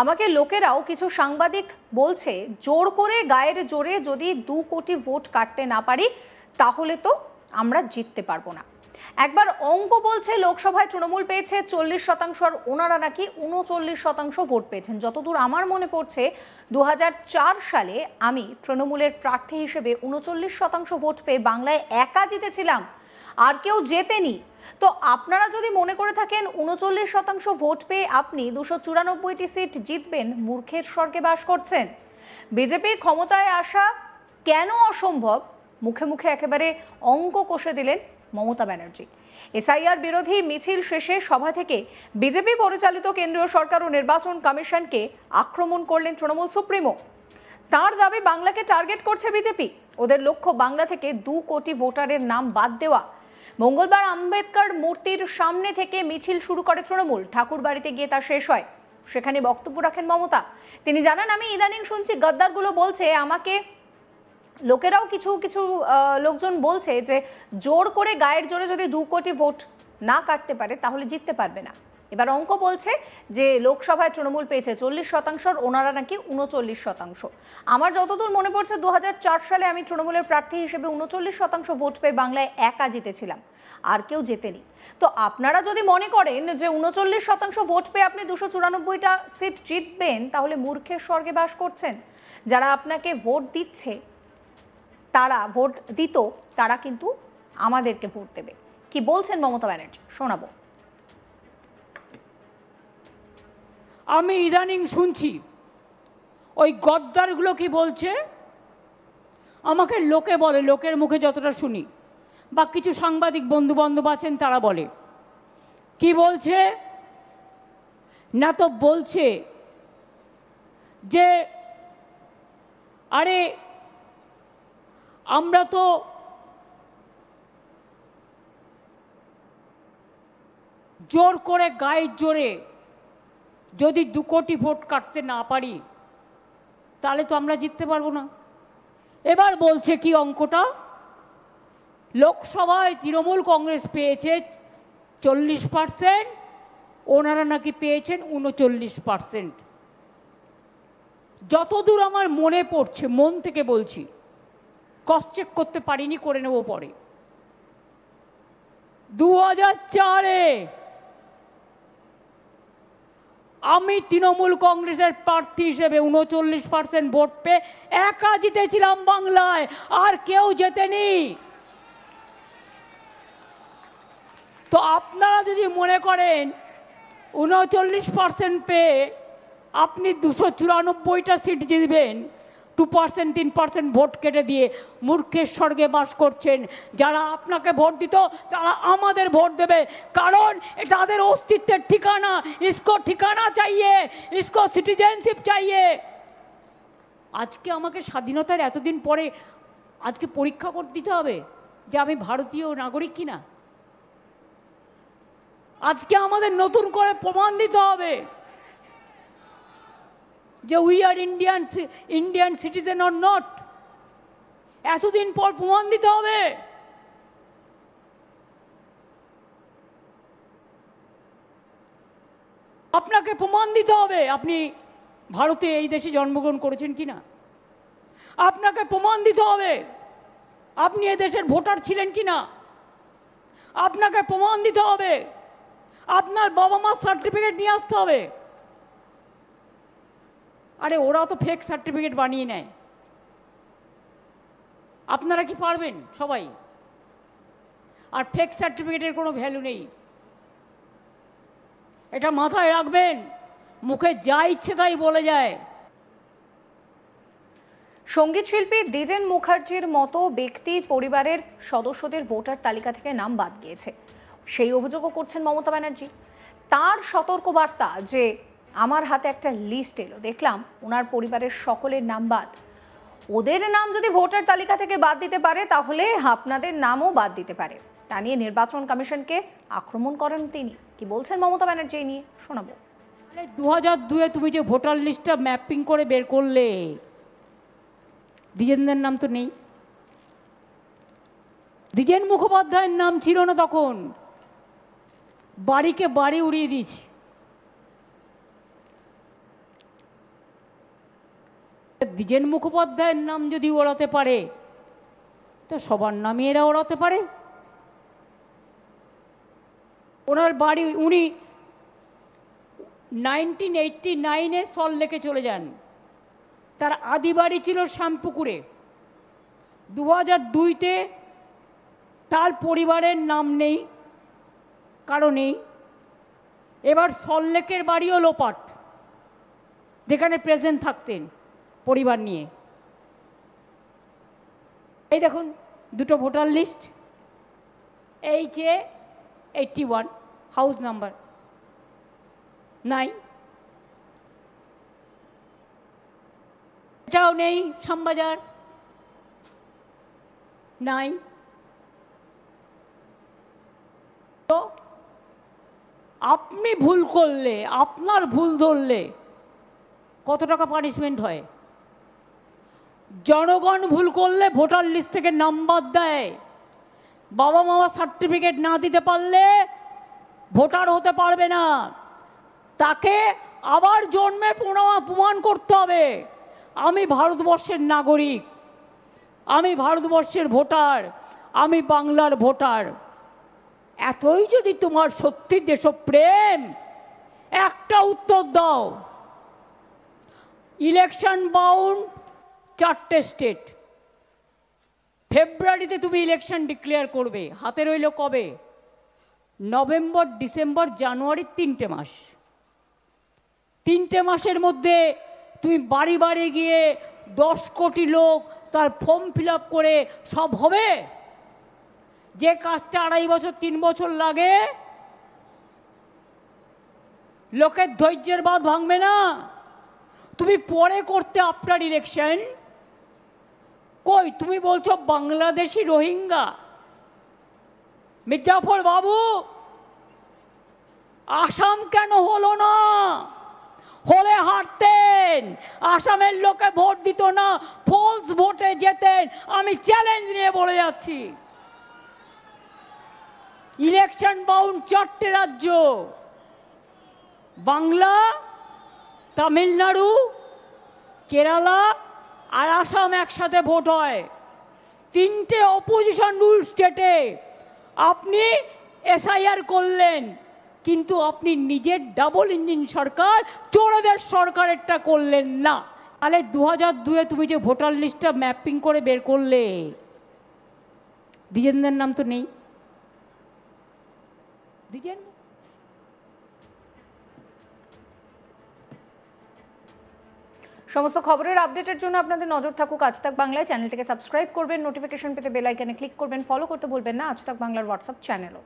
আমাকে লোকেরাও কিছু সাংবাদিক বলছে জোর করে গায়ের জোরে যদি 2 কোটি ভোট কাটতে না পারি তাহলে তো আমরা জিততে পারবো না। একবার অঙ্ক বলছে লোকসভায় তৃণমূল পেয়েছে 40% আর ওনারা নাকি 39% ভোট পেয়েছেন। যতদূর আমার মনে পড়ছে 2004 সালে আমি তৃণমূলের প্রার্থী হিসেবে 39% ভোট পেয়ে বাংলায় একা জিতেছিলাম, আর কেউ জেতেনি। তো আপনারা যদি মনে করে থাকেন 39% ভোট পেয়ে আপনি 294টি সিট জিতবেন, মূর্খের স্বর্গে বাস করছেন। বিজেপির ক্ষমতায় আসা কেন অসম্ভব মুখে মুখে একেবারে অঙ্ক কষে দিলেন মমতা ব্যানার্জি। এসআইআর বিরোধী মিছিল শেষে সভা থেকে বিজেপি পরিচালিত কেন্দ্রীয় সরকার ও নির্বাচন কমিশনকে আক্রমণ করলেন তৃণমূল সুপ্রিমো। তার দাবি বাংলাকে টার্গেট করছে বিজেপি, ওদের লক্ষ্য বাংলা থেকে 2 কোটি ভোটারের নাম বাদ দেওয়া। মঙ্গলবার আম্বেদকর মূর্তির সামনে থেকে মিছিল শুরু করে তৃণমূল, ঠাকুর বাড়িতে গিয়ে তা শেষ হয়। সেখানে বক্তব্য রাখেন মমতা। তিনি জানান, আমি ইদানিং শুনছি গদ্দারগুলো বলছে আমাকে, লোকেরাও কিছু কিছু লোকজন বলছে যে জোর করে গায়ের জোরে যদি 2 কোটি ভোট না কাটতে পারে তাহলে জিততে পারবে না। এবার অঙ্ক বলছে যে লোকসভায় তৃণমূল পেয়েছে 40%, ওনারা নাকি 39%। আমার যতদূর মনে পড়ছে 2004 সালে আমি তৃণমূলের প্রার্থী হিসেবে 39% ভোট পেয়ে বাংলায় একা জিতেছিলাম, আর কেউ জেতেনি। তো আপনারা যদি মনে করেন যে 39% ভোট পেয়ে আপনি 294টা সিট জিতবেন, তাহলে মূর্খের স্বর্গে বাস করছেন। যারা আপনাকে ভোট দিচ্ছে, তারা ভোট দিত, তারা কিন্তু আমাদেরকে ভোট দেবে। কি বলছেন মমতা ব্যানার্জি শোনাবো। আমি ইদানিং শুনছি ওই গদ্দারগুলো কি বলছে, আমাকে লোকে বলে, লোকের মুখে যতটা শুনি বা কিছু সাংবাদিক বন্ধু বান্ধব আছেন তারা বলে, কি বলছে না, তো বলছে যে আরে আমরা তো জোর করে গায়ের জোরে যদি 2 কোটি ভোট কাটতে না পারি তাহলে তো আমরা জিততে পারবো না। এবার বলছে কি অঙ্কটা, লোকসভায় তৃণমূল কংগ্রেস পেয়েছে 40%, ওনারা নাকি পেয়েছেন 39%। যতদূর আমার মনে পড়ছে, মন থেকে বলছি, ক্রস চেক করতে পারিনি, করে নেব পরে। 2004-এ আমি তৃণমূল কংগ্রেসের প্রার্থী হিসেবে 39% ভোট পেয়ে একা জিতেছিলাম বাংলায়, আর কেউ জেতেনি। তো আপনারা যদি মনে করেন 39% পেয়ে আপনি 294টা সিট জিতবেন, 2% 3% ভোট কেটে দিয়ে মূর্খের স্বর্গে বাস করছেন। যারা আপনাকে ভোট দিত তারা আমাদের ভোট দেবে, কারণ তাদের অস্তিত্বের ঠিকানা, ইসকো ঠিকানা চাইয়ে, ইসকো সিটিজেনশিপ চাইয়ে। আজকে আমাকে স্বাধীনতার এতদিন পরে আজকে পরীক্ষা করে দিতে হবে যে আমি ভারতীয় নাগরিক কিনা। আজকে আমাদের নতুন করে প্রমাণ দিতে হবে যে we are Indian citizen or not. এতদিন পর প্রমাণ দিতে হবে। আপনাকে প্রমাণ দিতে হবে আপনি ভারতে, এই দেশে জন্মগ্রহণ করেছেন কিনা। আপনাকে প্রমাণ দিতে হবে আপনি এ দেশের ভোটার ছিলেন কিনা। আপনাকে প্রমাণ দিতে হবে আপনার বাবা মার সার্টিফিকেট নিয়ে আসতে হবে। আরে ওরা তো ফেক সার্টিফিকেট বানিয়ে নেয়, আপনারা কি পারবেন সবাই? আর ফেক সার্টিফিকেটের কোনো ভ্যালু নেই, এটা মাথায় রাখবেন। মুখে যা ইচ্ছে তাই বলে যায়। সঙ্গীত শিল্পী দ্বিজেন মুখার্জির মতো ব্যক্তির পরিবারের সদস্যদের ভোটার তালিকা থেকে নাম বাদ গিয়েছে, সেই অভিযোগও করছেন মমতা ব্যানার্জি। তার সতর্কবার্তা যে আমার হাতে একটা লিস্ট এলো, দেখলাম ওনার পরিবারের সকলের নাম বাদ। ওদের নাম যদি ভোটার তালিকা থেকে বাদ দিতে পারে তাহলে আপনাদের নামও বাদ দিতে পারে। তা নিয়ে নির্বাচন কমিশনকে আক্রমণ করেন তিনি। কি বলছেন মমতা ব্যানার্জি নিয়ে শোনাবো। 2002-এ তুমি যে ভোটার লিস্টটা ম্যাপিং করে বের করলে, দ্বিজেনদের নাম তো নেই। দ্বিজেন মুখোপাধ্যায়ের নাম ছিল না তখন, বাড়িকে বাড়ি উড়িয়ে দিয়েছি। দ্বিজেন মুখোপাধ্যায়ের নাম যদি ওড়াতে পারে তো সবার নামই এরা ওড়াতে পারে। ওনার বাড়ি, উনি 1989-এ সল্টলেকে চলে যান, তার আদি বাড়ি ছিল শ্যামপুকুরে। 2002-তে তার পরিবারের নাম নেই, কারো নেই। এবার সল্টলেকের বাড়িও লোপাট, যেখানে প্রেজেন্ট থাকতেন পরিবার নিয়ে। এই দেখুন দুটো voter list, HA81 house number নাই, এটাও নেই। শ্যামবাজার নাই। তো আপনি ভুল করলে, আপনার ভুল ধরলে কত টাকা পানিশমেন্ট হয়? জনগণ ভুল করলে ভোটার লিস্ট থেকে নাম্বার দেয়। বাবা মা সার্টিফিকেট না দিতে পারলে ভোটার হতে পারবে না, তাকে আবার জন্মে প্রমাণ করতে হবে আমি ভারতবর্ষের নাগরিক, আমি ভারতবর্ষের ভোটার, আমি বাংলার ভোটার। এতই যদি তোমার সত্যি দেশপ্রেম, একটা উত্তর দাও। ইলেকশন বাউন্ড 4টে স্টেট, ফেব্রুয়ারিতে তুমি ইলেকশন ডিক্লেয়ার করবে, হাতে রইল কবে? নভেম্বর, ডিসেম্বর, জানুয়ারি, 3টে মাস। 3টে মাসের মধ্যে তুমি বাড়ি বাড়ি গিয়ে 10 কোটি লোক তার ফর্ম ফিল আপ করে সব হবে? যে কাজটা 2.5 বছর 3 বছর লাগে, লোকের ধৈর্যের বাঁধ ভাঙবে না। তুমি পরে করতে আফটার ইলেকশন। কই তুমি বলছো বাংলাদেশি রোহিঙ্গা? মির্জাফর বাবু, আসাম কেন হলো না? হলে হারতেন, আসামের লোকে ভোট দিত না, ফলস ভোটে যেতেন। আমি চ্যালেঞ্জ নিয়ে বলে যাচ্ছি, ইলেকশন বাউন্ড 4টে রাজ্য, বাংলা, তামিলনাড়ু, কেরালা আর আসাম একসাথে ভোট হয়। 3টে অপোজিশন রুল স্টেটে আপনি SIR করলেন, কিন্তু আপনি নিজের ডাবল ইঞ্জিন সরকার, চোরদের সরকারেরটা করলেন না। তাহলে 2002-এ তুমি যে ভোটার লিস্টটা ম্যাপিং করে বের করলে, দ্বিজেনদের নাম তো নেই। দ্বিজেন সমস্ত খবরের আপডেটের জন্য আপনাদের নজর থাকুক আজ তাক বাংলায়। চ্যানেলটিকে সাবস্ক্রাইব করবেন, নোটিফিকেশন পেতে বেল আইকনে ক্লিক করবেন, ফলো করতে ভুলবেন না আজ তাক বাংলার হোয়াটসঅ্যাপ চ্যানেলও।